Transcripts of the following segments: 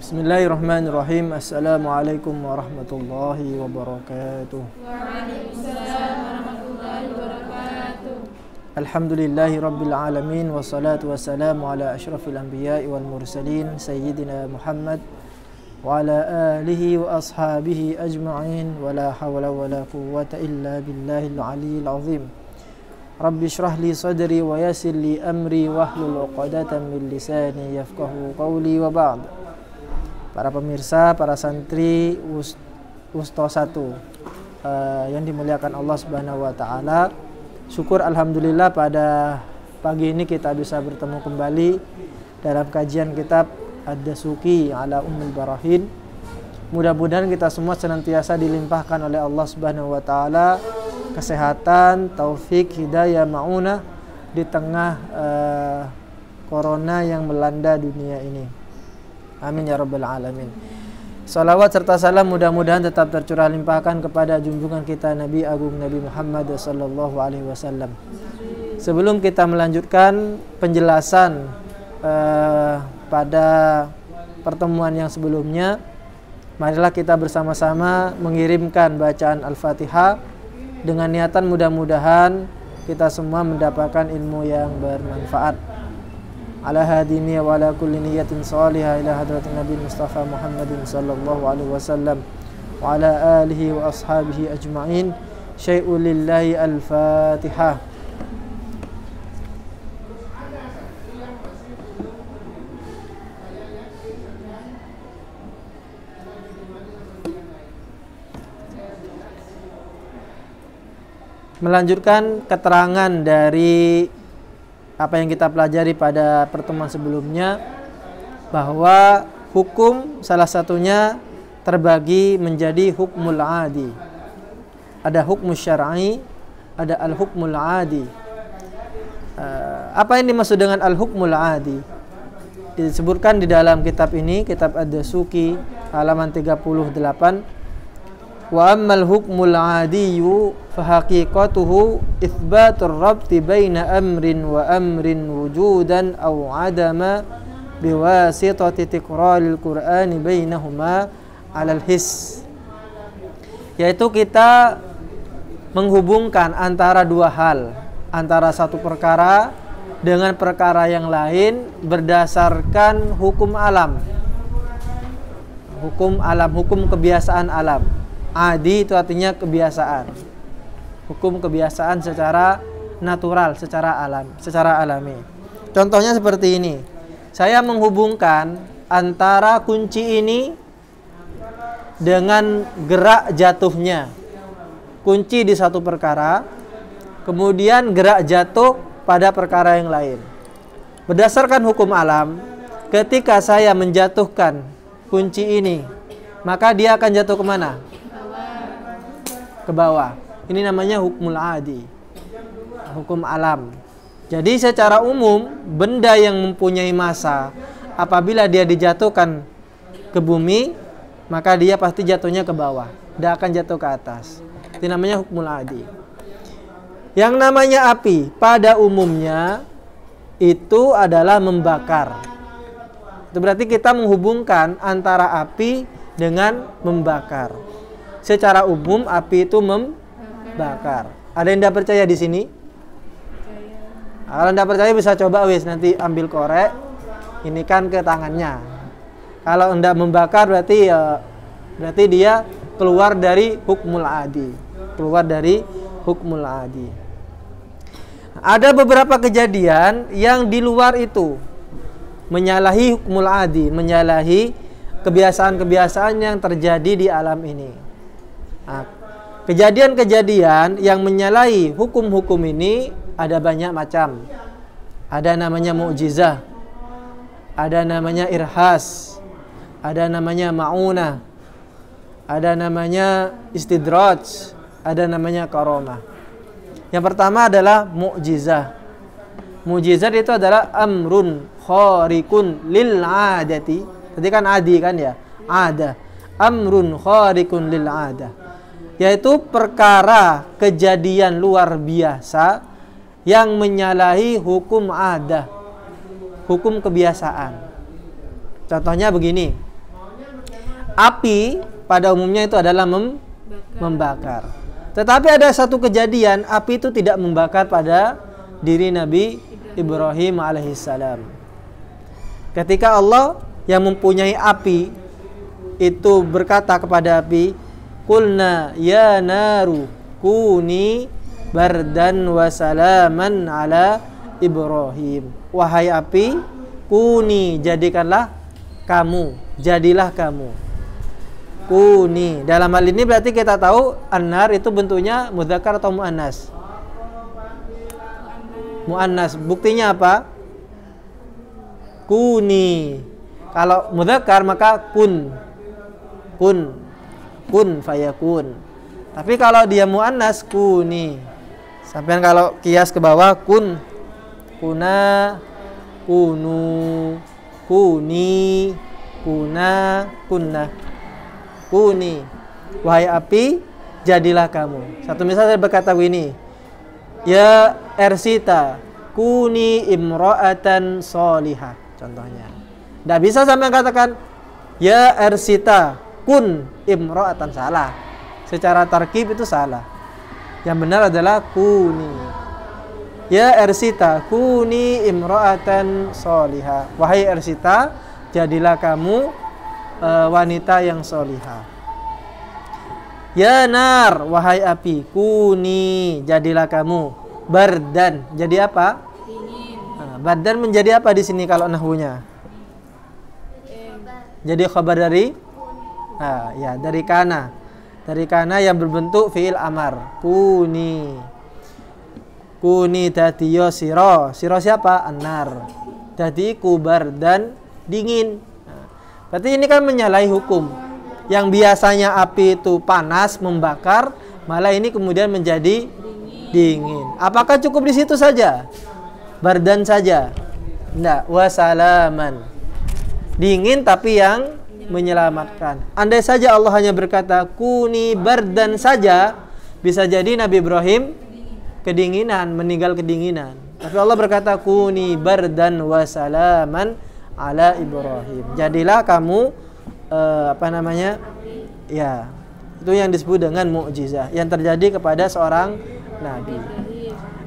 Bismillahirrahmanirrahim. Assalamualaikum warahmatullahi wabarakatuh. Waalaikumsalam warahmatullahi wabarakatuh. Alhamdulillahi rabbil alamin. Wassalatu wassalamu ala ashrafil anbiya'i wal mursalin Sayyidina Muhammad wa ala alihi wa ashabihi ajma'in. Wa la hawla wa la quwwata illa billahil aliyyil azim. Rabbi shrah li sadri wa yassir li amri wahlul 'uqdatam min lisani yafqahu qawli wa ba'd. Para pemirsa, para santri Wusto 1 yang dimuliakan Allah Subhanahu wa taala. Syukur alhamdulillah pada pagi ini kita bisa bertemu kembali dalam kajian kitab Ad-Dasuki ala Ummul Barahin. Mudah-mudahan kita semua senantiasa dilimpahkan oleh Allah Subhanahu wa taala kesehatan, taufik, hidayah, maunah di tengah corona yang melanda dunia ini. Amin ya rabbal alamin. Salawat serta salam mudah-mudahan tetap tercurah limpahkan kepada junjungan kita Nabi Agung Nabi Muhammad sallallahu alaihi wasallam. Sebelum kita melanjutkan penjelasan pada pertemuan yang sebelumnya, marilah kita bersama-sama mengirimkan bacaan Al-Fatihah dengan niatan mudah-mudahan kita semua mendapatkan ilmu yang bermanfaat. Ala hadini wa ala kulli niyatin salihah ila hadratin Nabi Mustafa Muhammadin sallallahu alaihi wasallam wa ala alihi wa ashabihi ajma'in. Syai'ul lillahi al-Fatihah. Melanjutkan keterangan dari apa yang kita pelajari pada pertemuan sebelumnya, bahwa hukum salah satunya terbagi menjadi hukmul adi. Ada hukum syar'i, ada al-hukmul adi. Apa yang dimaksud dengan al-hukmul adi? Disebutkan di dalam kitab ini, kitab Ad-Dasuki halaman 38. Wa ammal hukmul adiyyu fahaqiqatuhu itsbatur rabti baina amrin wa amrin wujudan aw adama biwasitati tikraril qur'ani bainahuma 'alal his. Yaitu kita menghubungkan antara dua hal, antara satu perkara dengan perkara yang lain berdasarkan hukum alam. Hukum alam, hukum kebiasaan alam. Adi itu artinya kebiasaan. Hukum kebiasaan secara natural, secara alam, secara alami. Contohnya seperti ini. Saya menghubungkan antara kunci ini dengan gerak jatuhnya. Kunci di satu perkara, kemudian gerak jatuh pada perkara yang lain. Berdasarkan hukum alam, ketika saya menjatuhkan kunci ini, maka dia akan jatuh kemana? Ke bawah. Ini namanya hukmul adi, hukum alam. Jadi secara umum benda yang mempunyai massa, apabila dia dijatuhkan ke bumi, maka dia pasti jatuhnya ke bawah, tidak akan jatuh ke atas. Itu namanya hukmul adi. Yang namanya api pada umumnya itu adalah membakar. Itu berarti kita menghubungkan antara api dengan membakar. Secara umum api itu membakar. Ada yang tidak percaya di sini? Kalau tidak percaya bisa coba nanti ambil korek, ini kan ke tangannya. Kalau tidak membakar berarti dia keluar dari hukmul adi. Keluar dari hukmul adi. Ada beberapa kejadian yang di luar itu menyalahi hukmul adi, menyalahi kebiasaan-kebiasaan yang terjadi di alam ini. Nah, kejadian-kejadian yang menyalahi hukum-hukum ini ada banyak macam. Ada namanya mu'jizah, ada namanya irhas, ada namanya ma'unah, ada namanya istidraj, ada namanya karamah. Yang pertama adalah mu'jizah. Mu'jizat itu adalah amrun khariqun lil adati. Tadi kan adi kan ya? Ada. Amrun khariqun lil adah. Yaitu perkara kejadian luar biasa yang menyalahi hukum adah, hukum kebiasaan. Contohnya begini, api pada umumnya itu adalah membakar. Tetapi ada satu kejadian, api itu tidak membakar pada diri Nabi Ibrahim alaihissalam. Ketika Allah yang mempunyai api itu berkata kepada api, "Qulna ya naru kuni bardan wa salaman ala Ibrahim." Wahai api, kuni, jadikanlah kamu, jadilah kamu. Kuni. Dalam hal ini berarti kita tahu an-nar itu bentuknya mudzakkar atau muannas? Muannas. Buktinya apa? Kuni. Kalau mudzakkar maka kun. Kun fayakun. Tapi kalau dia muannas kuni. Sampai kalau kias ke bawah kuna, kunu, kuni, kunna. Kuni, wahai api, jadilah kamu. Satu misal saya berkata begini, ya Ersita, kuni imro'atan solihah. Contohnya, tidak bisa sampai katakan ya Ersita, kun imro'atan, salah. Secara tarkib itu salah. Yang benar adalah kuni. Ya Ersita, kuni imro'atan solihah. Wahai Ersita, jadilah kamu wanita yang solihah. Ya nar, wahai api, kuni, jadilah kamu bardan. Jadi apa? Dingin. Bardan menjadi apa di sini kalau nahwunya? Jadi khabar dari ya, dari kana. Dari kana yang berbentuk fi'il amar. Kuni. Kuni dadiyo siro. Siro siapa? An-nar. Dadi kubar dan dingin. Berarti ini kan menyalahi hukum. Yang biasanya api itu panas, membakar, malah ini kemudian menjadi dingin. Apakah cukup di situ saja? Bardan saja? Tidak. Wasalaman. Dingin tapi yang menyelamatkan. Andai saja Allah hanya berkata kuni bardan saja, bisa jadi Nabi Ibrahim kedinginan, meninggal kedinginan. Tapi Allah berkata kuni bardan wasalaman ala Ibrahim. Jadilah kamu ya, itu yang disebut dengan mukjizah yang terjadi kepada seorang nabi.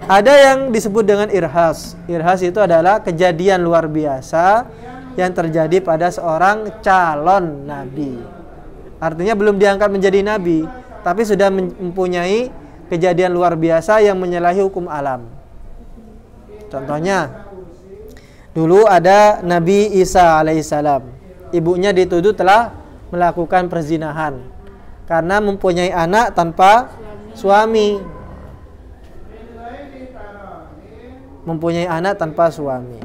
Ada yang disebut dengan irhas. Irhas itu adalah kejadian luar biasa yang terjadi pada seorang calon nabi. Artinya belum diangkat menjadi nabi, tapi sudah mempunyai kejadian luar biasa yang menyalahi hukum alam. Contohnya, dulu ada Nabi Isa alaihissalam. Ibunya dituduh telah melakukan perzinahan karena mempunyai anak tanpa suami. Mempunyai anak tanpa suami.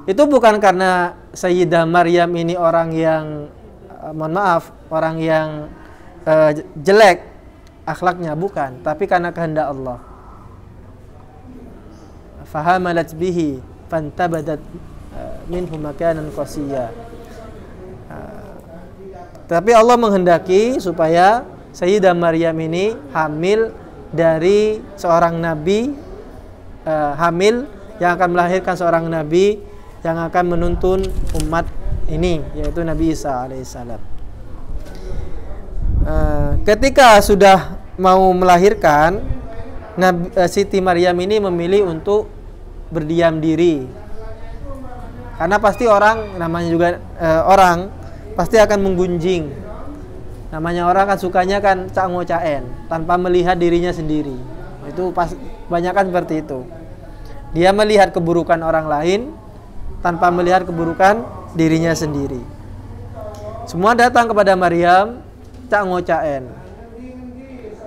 Itu bukan karena Sayyidah Maryam ini orang yang orang yang jelek akhlaknya, bukan, tapi karena kehendak Allah. Fahamalat bihi fantabadat minhu makanan qasiyya. Tapi Allah menghendaki supaya Sayyidah Maryam ini hamil dari seorang nabi, hamil yang akan melahirkan seorang nabi yang akan menuntun umat ini, yaitu Nabi Isa alaihissalam. Ketika sudah mau melahirkan, Siti Maryam ini memilih untuk berdiam diri, karena pasti orang, namanya juga orang pasti akan menggunjing. Namanya orang kan sukanya kan cak-ngocaen tanpa melihat dirinya sendiri. Itu banyak kan seperti itu. Dia melihat keburukan orang lain tanpa melihat keburukan dirinya sendiri. Semua datang kepada Maryam cak-ngocaen.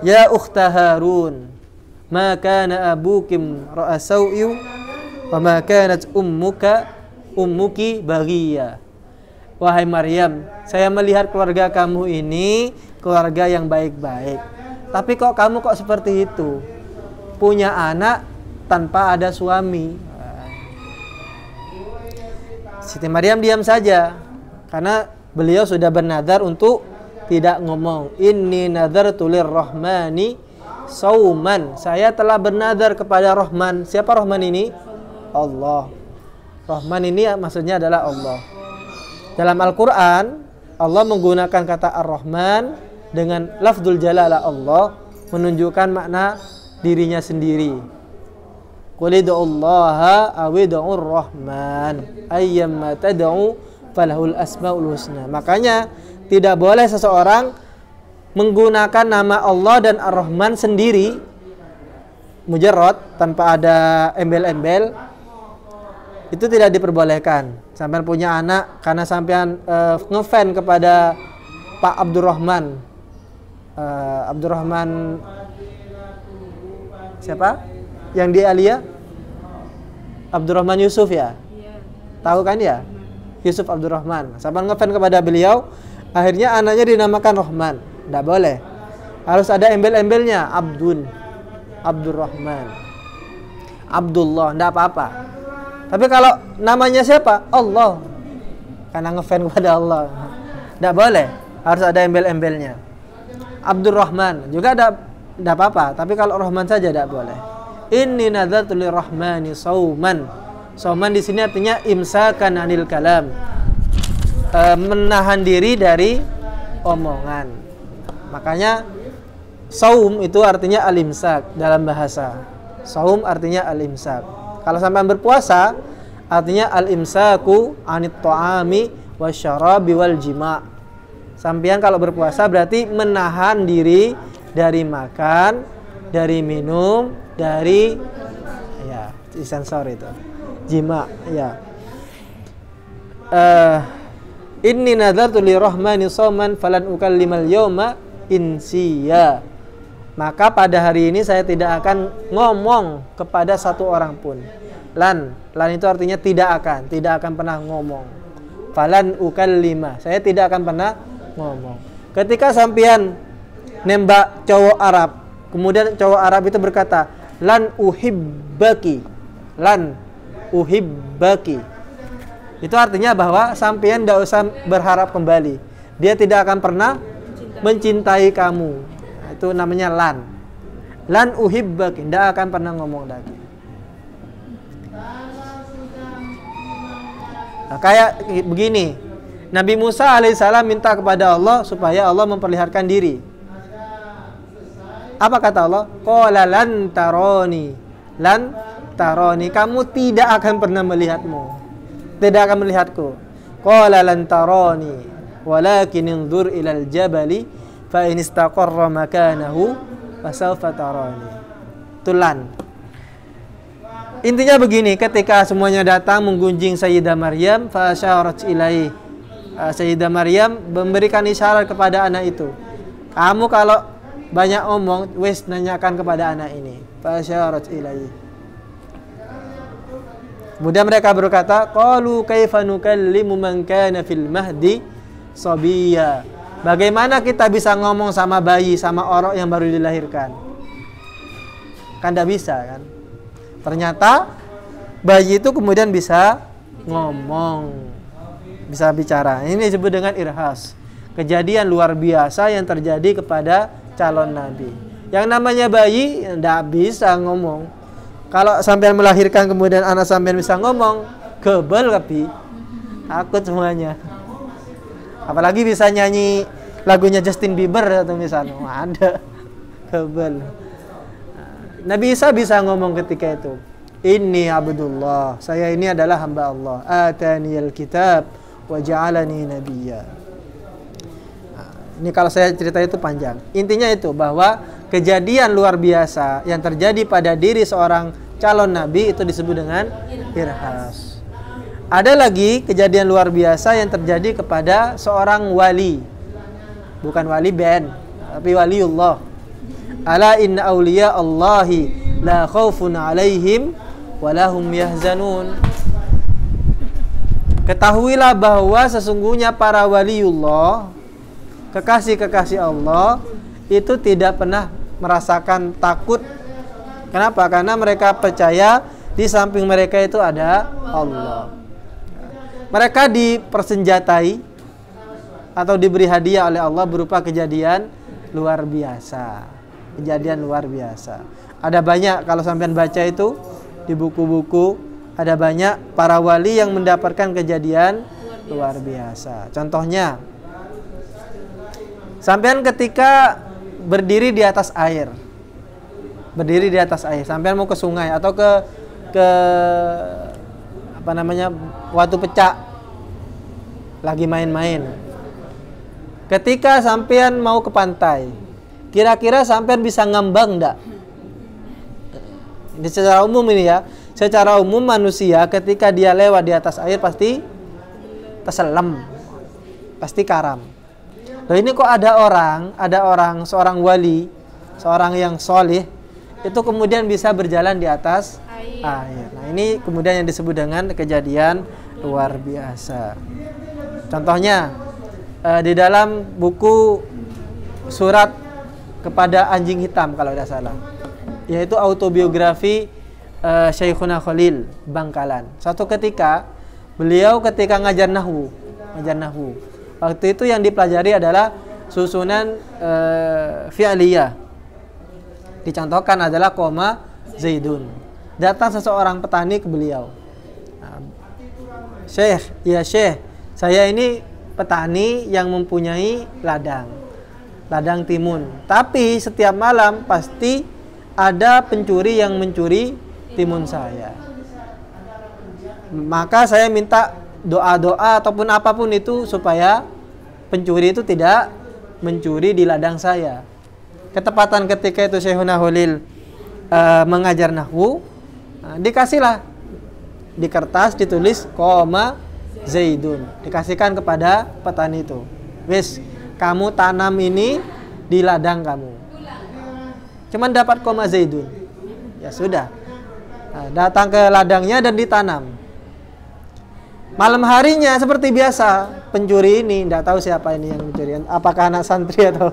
Ya ukhta Harun, ma kana abukim ra'a sau'yu wa ma kanat ummuki baghiya. Wahai Maryam, saya melihat keluarga kamu ini keluarga yang baik-baik. Tapi kok kamu kok seperti itu? Punya anak tanpa ada suami. Siti Maryam diam saja karena beliau sudah bernadar untuk tidak ngomong. Inni nadartu lirrahmani sauman. Saya telah bernadar kepada Rahman. Siapa Rahman ini? Allah. Rahman ini maksudnya adalah Allah. Dalam Al-Quran Allah menggunakan kata Ar-Rahman dengan lafzul jalalah Allah menunjukkan makna dirinya sendiri. Qul ud'ullaha aw ud'ur rahman ayyamma tad'u falahul asmaul husna. Makanya tidak boleh seseorang menggunakan nama Allah dan Ar-Rahman sendiri mujarrad tanpa ada embel-embel. Itu tidak diperbolehkan. Sampean punya anak karena sampean ngefan kepada Pak Abdurrahman. Abdurrahman siapa? Yang di Alia? Abdurrahman Yusuf ya? Tahu kan ya? Yusuf Abdurrahman. Sampean ngefan kepada beliau, akhirnya anaknya dinamakan Rahman. Tidak boleh. Harus ada embel-embelnya. Abdurrahman, Abdullah, tidak apa-apa. Tapi kalau namanya siapa? Allah, karena ngefan kepada Allah, tidak boleh. Harus ada embel-embelnya. Abdurrahman juga tidak apa-apa. Tapi kalau Rahman saja tidak boleh. Inni nadzartu lirrahmani sauman. Sauman di sini artinya imsakan anil kalam, menahan diri dari omongan. Makanya saum itu artinya al-imsak dalam bahasa. Saum artinya al-imsak. Kalau sampai berpuasa artinya al-imsaku anit ta'ami wasyarabi wal jima'. Sampean kalau berpuasa berarti menahan diri dari makan, dari minum, dari ya disensor itu. Jima' ya. Inni nadzartu lirrahmani shauman falan ukallimal yawma insiya. Maka pada hari ini saya tidak akan ngomong kepada satu orang pun. Lan itu artinya tidak akan pernah ngomong. Falan ukallima, saya tidak akan pernah ngomong. Ketika sampean nembak cowok Arab, kemudian cowok Arab itu berkata, lan uhibbaki. Itu artinya bahwa sampean tidak usah berharap kembali. Dia tidak akan pernah mencintai kamu. Itu namanya lan uhibbaki, tidak akan pernah ngomong lagi. Nah, kayak begini, Nabi Musa alaihissalam minta kepada Allah supaya Allah memperlihatkan diri. Apa kata Allah? Qala lan taroni, kamu tidak akan pernah melihatmu, tidak akan melihatku. Qala lan taroni walakin inzur ilal jabali fa in istaqarra makanahu fasawfa tarani. Tulan. Intinya begini, ketika semuanya datang menggunjing Sayyidah Maryam, fa asyarat ilaihi. Sayyidah Maryam memberikan isyarat kepada anak itu. Kamu kalau banyak omong, wis nanyakan kepada anak ini. Fa asyarat ilaihi. Kemudian mereka berkata, qalu kaifa nukallimu man kana fil mahdi sabiyya. Bagaimana kita bisa ngomong sama bayi, sama orang yang baru dilahirkan? Kan tidak bisa kan? Ternyata bayi itu kemudian bisa ngomong, bisa bicara. Ini disebut dengan irhas. Kejadian luar biasa yang terjadi kepada calon nabi. Yang namanya bayi tidak bisa ngomong. Kalau sampean melahirkan kemudian anak sampean bisa ngomong, kebal tapi takut semuanya. Apalagi bisa nyanyi lagunya Justin Bieber atau misalnya, ada kebal. Nabi Isa bisa ngomong ketika itu. Inni Abdullah, saya ini adalah hamba Allah. Ataniyal kitab wa ja'alani nabiyya. Ini kalau saya cerita itu panjang. Intinya itu bahwa kejadian luar biasa yang terjadi pada diri seorang calon nabi itu disebut dengan irhas. Ada lagi kejadian luar biasa yang terjadi kepada seorang wali. Bukan wali band, tapi waliullah. Ala inna awliya Allahi la khawfun alaihim wa lahum yahzanun. Ketahuilah bahwa sesungguhnya para waliullah, kekasih-kekasih Allah, itu tidak pernah merasakan takut. Kenapa? Karena mereka percaya di samping mereka itu ada Allah. Mereka dipersenjatai atau diberi hadiah oleh Allah berupa kejadian luar biasa. Kejadian luar biasa. Ada banyak kalau sampean baca itu di buku-buku, ada banyak para wali yang mendapatkan kejadian luar biasa. Contohnya Sampean ketika berdiri di atas air, sampean mau ke sungai atau ke apa namanya, Watu Pecah, lagi main-main. Ketika sampean mau ke pantai, kira-kira sampean bisa ngambang enggak? Ini secara umum ini ya. Secara umum manusia ketika dia lewat di atas air pasti terselam, pasti karam. Loh, ini kok ada orang seorang wali, seorang yang soleh, itu kemudian bisa berjalan di atas air. Nah, ini kemudian yang disebut dengan kejadian luar biasa. Contohnya di dalam buku Surat kepada Anjing Hitam kalau tidak salah, yaitu autobiografi Syekhuna Khalil Bangkalan. Suatu ketika beliau ketika ngajar nahwu. Waktu itu yang dipelajari adalah susunan fi'liyah. Dicontohkan adalah koma Zaidun. Datang seseorang petani ke beliau. Syekh, saya ini petani yang mempunyai ladang timun. Tapi setiap malam pasti ada pencuri yang mencuri timun saya. Maka saya minta doa-doa ataupun apapun itu supaya pencuri itu tidak mencuri di ladang saya. Ketepatan ketika itu Syekhuna Khalil mengajar nahwu, dikasihlah di kertas ditulis koma Zaidun, dikasihkan kepada petani itu. Wis, kamu tanam ini di ladang kamu. Cuman dapat koma Zaidun. Ya sudah. Nah, datang ke ladangnya dan ditanam. Malam harinya seperti biasa, pencuri ini tidak tahu siapa ini yang mencuri. Apakah anak santri atau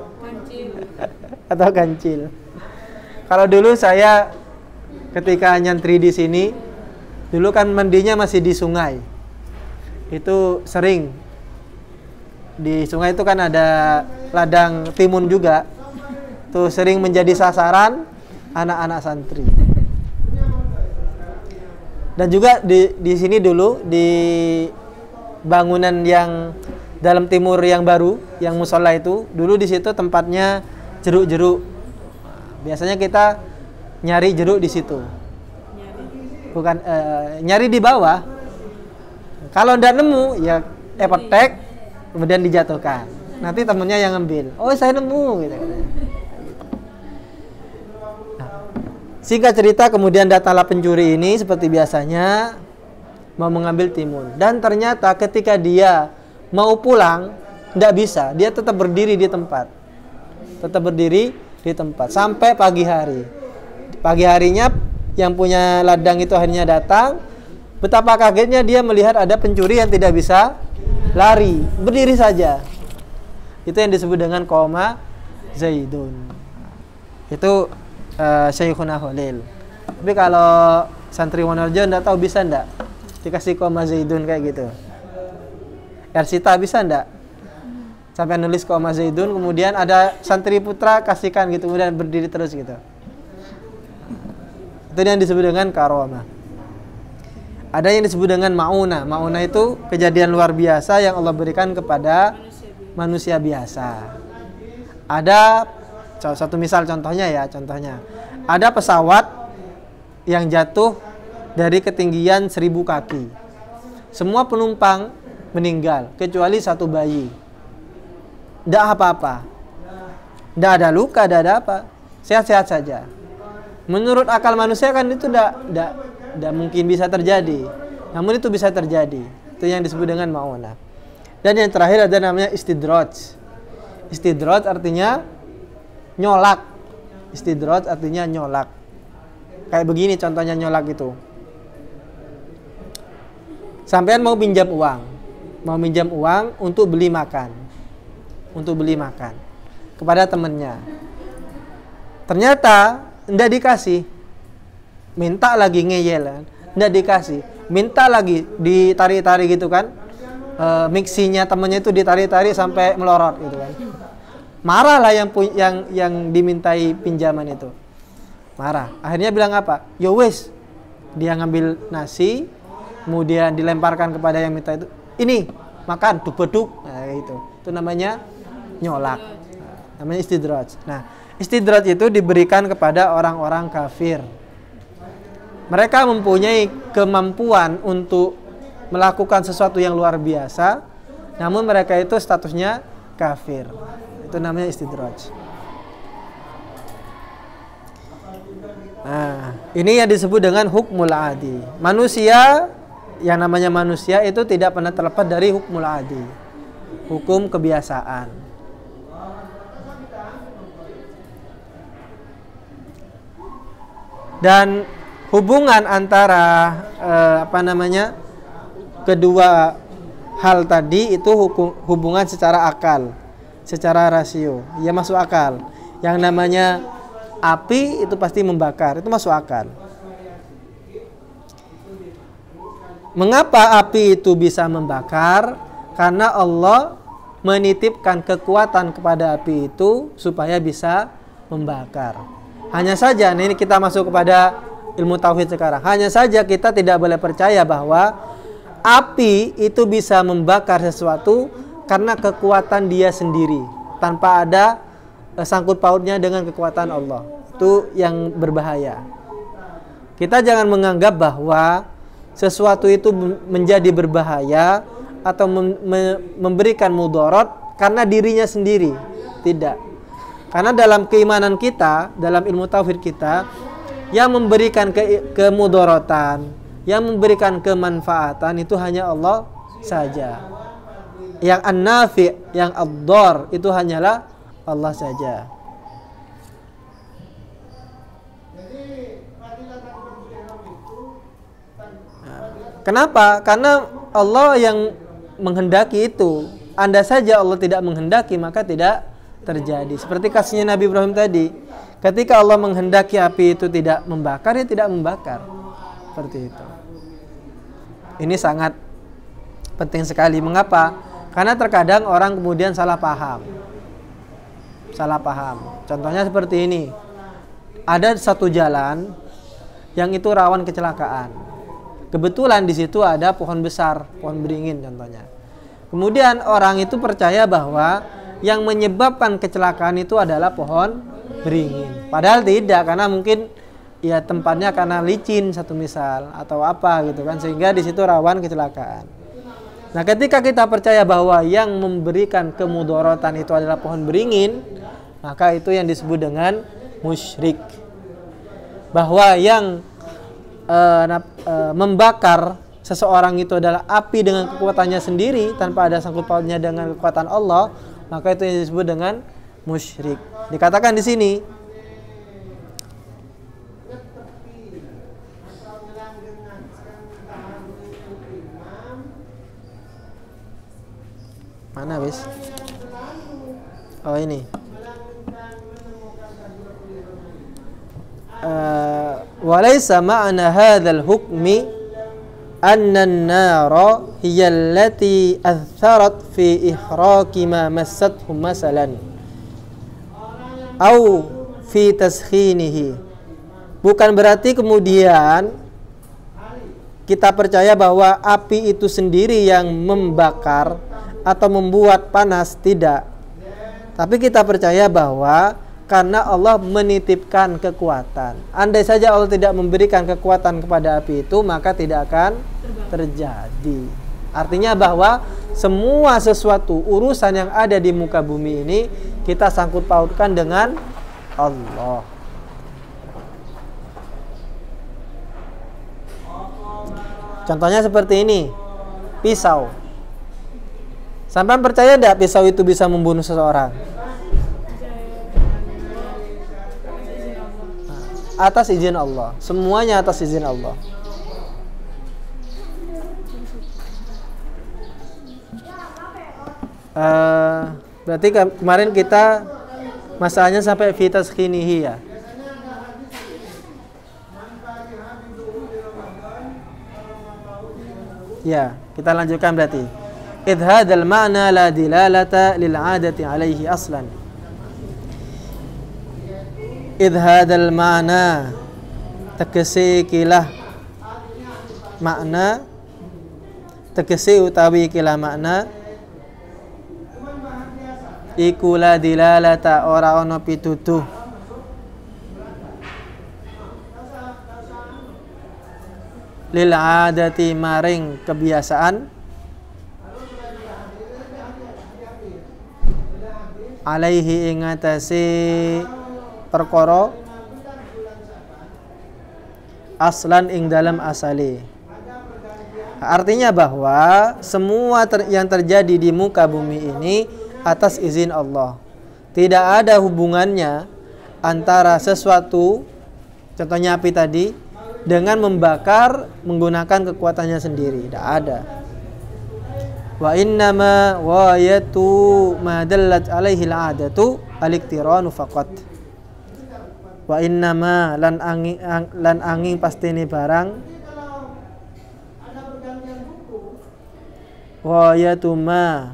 kancil. Kalau dulu saya ketika nyantri di sini, dulu kan mandinya masih di sungai. Itu sering di sungai itu kan ada ladang timun juga. Tuh sering menjadi sasaran anak-anak santri. Dan juga di sini dulu di bangunan yang dalam timur yang baru, yang musola itu, dulu di situ tempatnya jeruk-jeruk. Biasanya kita nyari jeruk di situ. Bukan nyari di bawah. Kalau ndak nemu ya petek kemudian dijatuhkan. Nanti temennya yang ngambil. Oh, saya nemu gitu. Singkat cerita kemudian datanglah pencuri ini seperti biasanya mau mengambil timun. Dan ternyata ketika dia mau pulang tidak bisa, dia tetap berdiri di tempat. Sampai pagi hari. Pagi harinya yang punya ladang itu akhirnya datang. Betapa kagetnya dia melihat ada pencuri yang tidak bisa lari, berdiri saja. Itu yang disebut dengan koma Zaidun. Itu Syekhuna Khalil. Tapi kalau santri Wonorejo enggak tahu bisa enggak dikasih koma Zaidun kayak gitu. Ersita bisa enggak? Sampai nulis koma Zaidun kemudian ada santri putra kasihkan gitu kemudian berdiri terus gitu. Itu yang disebut dengan karomah. Ada yang disebut dengan mauna. Mauna itu kejadian luar biasa yang Allah berikan kepada manusia biasa. Ada satu misal contohnya ada pesawat yang jatuh dari ketinggian 1000 kaki. Semua penumpang meninggal kecuali satu bayi. Tidak apa-apa, tidak ada luka, tidak ada apa, sehat-sehat saja. Menurut akal manusia kan itu tidak mungkin bisa terjadi, namun itu bisa terjadi. Itu yang disebut dengan mauna. Dan yang terakhir ada namanya istidraj. Istidraj artinya nyolak. Istidraj artinya nyolak. Kayak begini contohnya nyolak itu. Sampean mau minjam uang untuk beli makan. Kepada temannya. Ternyata tidak dikasih. Minta lagi ngeyel, tidak dikasih. Minta lagi ditarik-tarik gitu kan. Mixinya temannya itu ditarik-tarik sampai melorot gitu kan. Marahlah yang dimintai pinjaman itu. Marah. Akhirnya bilang apa? Yo wes. Dia ngambil nasi, kemudian dilemparkan kepada yang minta itu. Ini makan, duk-beduk. Nah, itu namanya nyolak. namanya istidraj. Nah, istidraj itu diberikan kepada orang-orang kafir. Mereka mempunyai kemampuan untuk melakukan sesuatu yang luar biasa, namun mereka itu statusnya kafir. Itu namanya istidraj. Nah, ini yang disebut dengan hukmul adi. Manusia, yang namanya manusia itu tidak pernah terlepas dari hukmul adi, hukum kebiasaan. Dan hubungan antara kedua hal tadi itu hubungan secara akal, secara rasio. Ya masuk akal. Yang namanya api itu pasti membakar, itu masuk akal. Mengapa api itu bisa membakar? Karena Allah menitipkan kekuatan kepada api itu supaya bisa membakar. Hanya saja, ini kita masuk kepada ilmu tauhid sekarang. Hanya saja kita tidak boleh percaya bahwa api itu bisa membakar sesuatu karena kekuatan dia sendiri, tanpa ada sangkut pautnya dengan kekuatan Allah. Itu yang berbahaya. Kita jangan menganggap bahwa sesuatu itu menjadi berbahaya atau memberikan mudarat karena dirinya sendiri. Tidak. Karena dalam keimanan kita, dalam ilmu tauhid kita, yang memberikan kemudaratan, yang memberikan kemanfaatan itu hanya Allah saja. Yang an-nafi', yang ad-dar itu hanyalah Allah saja. Kenapa? Karena Allah yang menghendaki itu. Andai saja Allah tidak menghendaki, maka tidak terjadi. Seperti kasusnya Nabi Ibrahim tadi. Ketika Allah menghendaki api itu tidak membakar, ya tidak membakar. Seperti itu. Ini sangat penting sekali. Mengapa? Karena terkadang orang kemudian salah paham. Salah paham. Contohnya seperti ini. Ada satu jalan yang itu rawan kecelakaan. Kebetulan di situ ada pohon besar, pohon beringin contohnya. Kemudian orang itu percaya bahwa yang menyebabkan kecelakaan itu adalah pohon beringin. Padahal tidak, karena mungkin ya tempatnya karena licin satu misal atau apa gitu kan, sehingga di situ rawan kecelakaan. Nah, ketika kita percaya bahwa yang memberikan kemudaratan itu adalah pohon beringin, maka itu yang disebut dengan musyrik. Bahwa yang membakar seseorang itu adalah api dengan kekuatannya sendiri tanpa ada sangkut pautnya dengan kekuatan Allah, maka itu yang disebut dengan musyrik. Dikatakan di sini mana wis? Oh ini. Walaysa ma'na hadzal hukmi anna an-nara hiya allati atharat fi ihraqi ma massathum masalan au fi taskhinihi. Bukan berarti kemudian kita percaya bahwa api itu sendiri yang membakar atau membuat panas, tidak. Tapi kita percaya bahwa karena Allah menitipkan kekuatan. Andai saja Allah tidak memberikan kekuatan kepada api itu, maka tidak akan terjadi. Artinya bahwa semua sesuatu urusan yang ada di muka bumi ini kita sangkut pautkan dengan Allah. Contohnya seperti ini, pisau. Sampai percaya tidak pisau itu bisa membunuh seseorang? Atas izin Allah. Semuanya atas izin Allah. Berarti kemarin kita masalahnya sampai fitas kinihi ya. Ya, kita lanjutkan berarti. Idh hadzal ma'na la dilalata lil 'adati 'alaihi aslan. Idh hadzal ma'na tegese kilah makna, tegese utawi kilah makna iku la dilalata ora ono pitutuh lil adati maring kebiasaan alaihi ingatasi perkara aslan ing dalam asali. Artinya bahwa semua yang terjadi di muka bumi ini atas izin Allah. Tidak ada hubungannya antara sesuatu, contohnya api tadi, dengan membakar menggunakan kekuatannya sendiri. Tidak ada. Wa innama wayatu ma dallat alaihi al-'adatu al-iqtiranu faqat. Wa innama lan angin pastine barang wayatu ma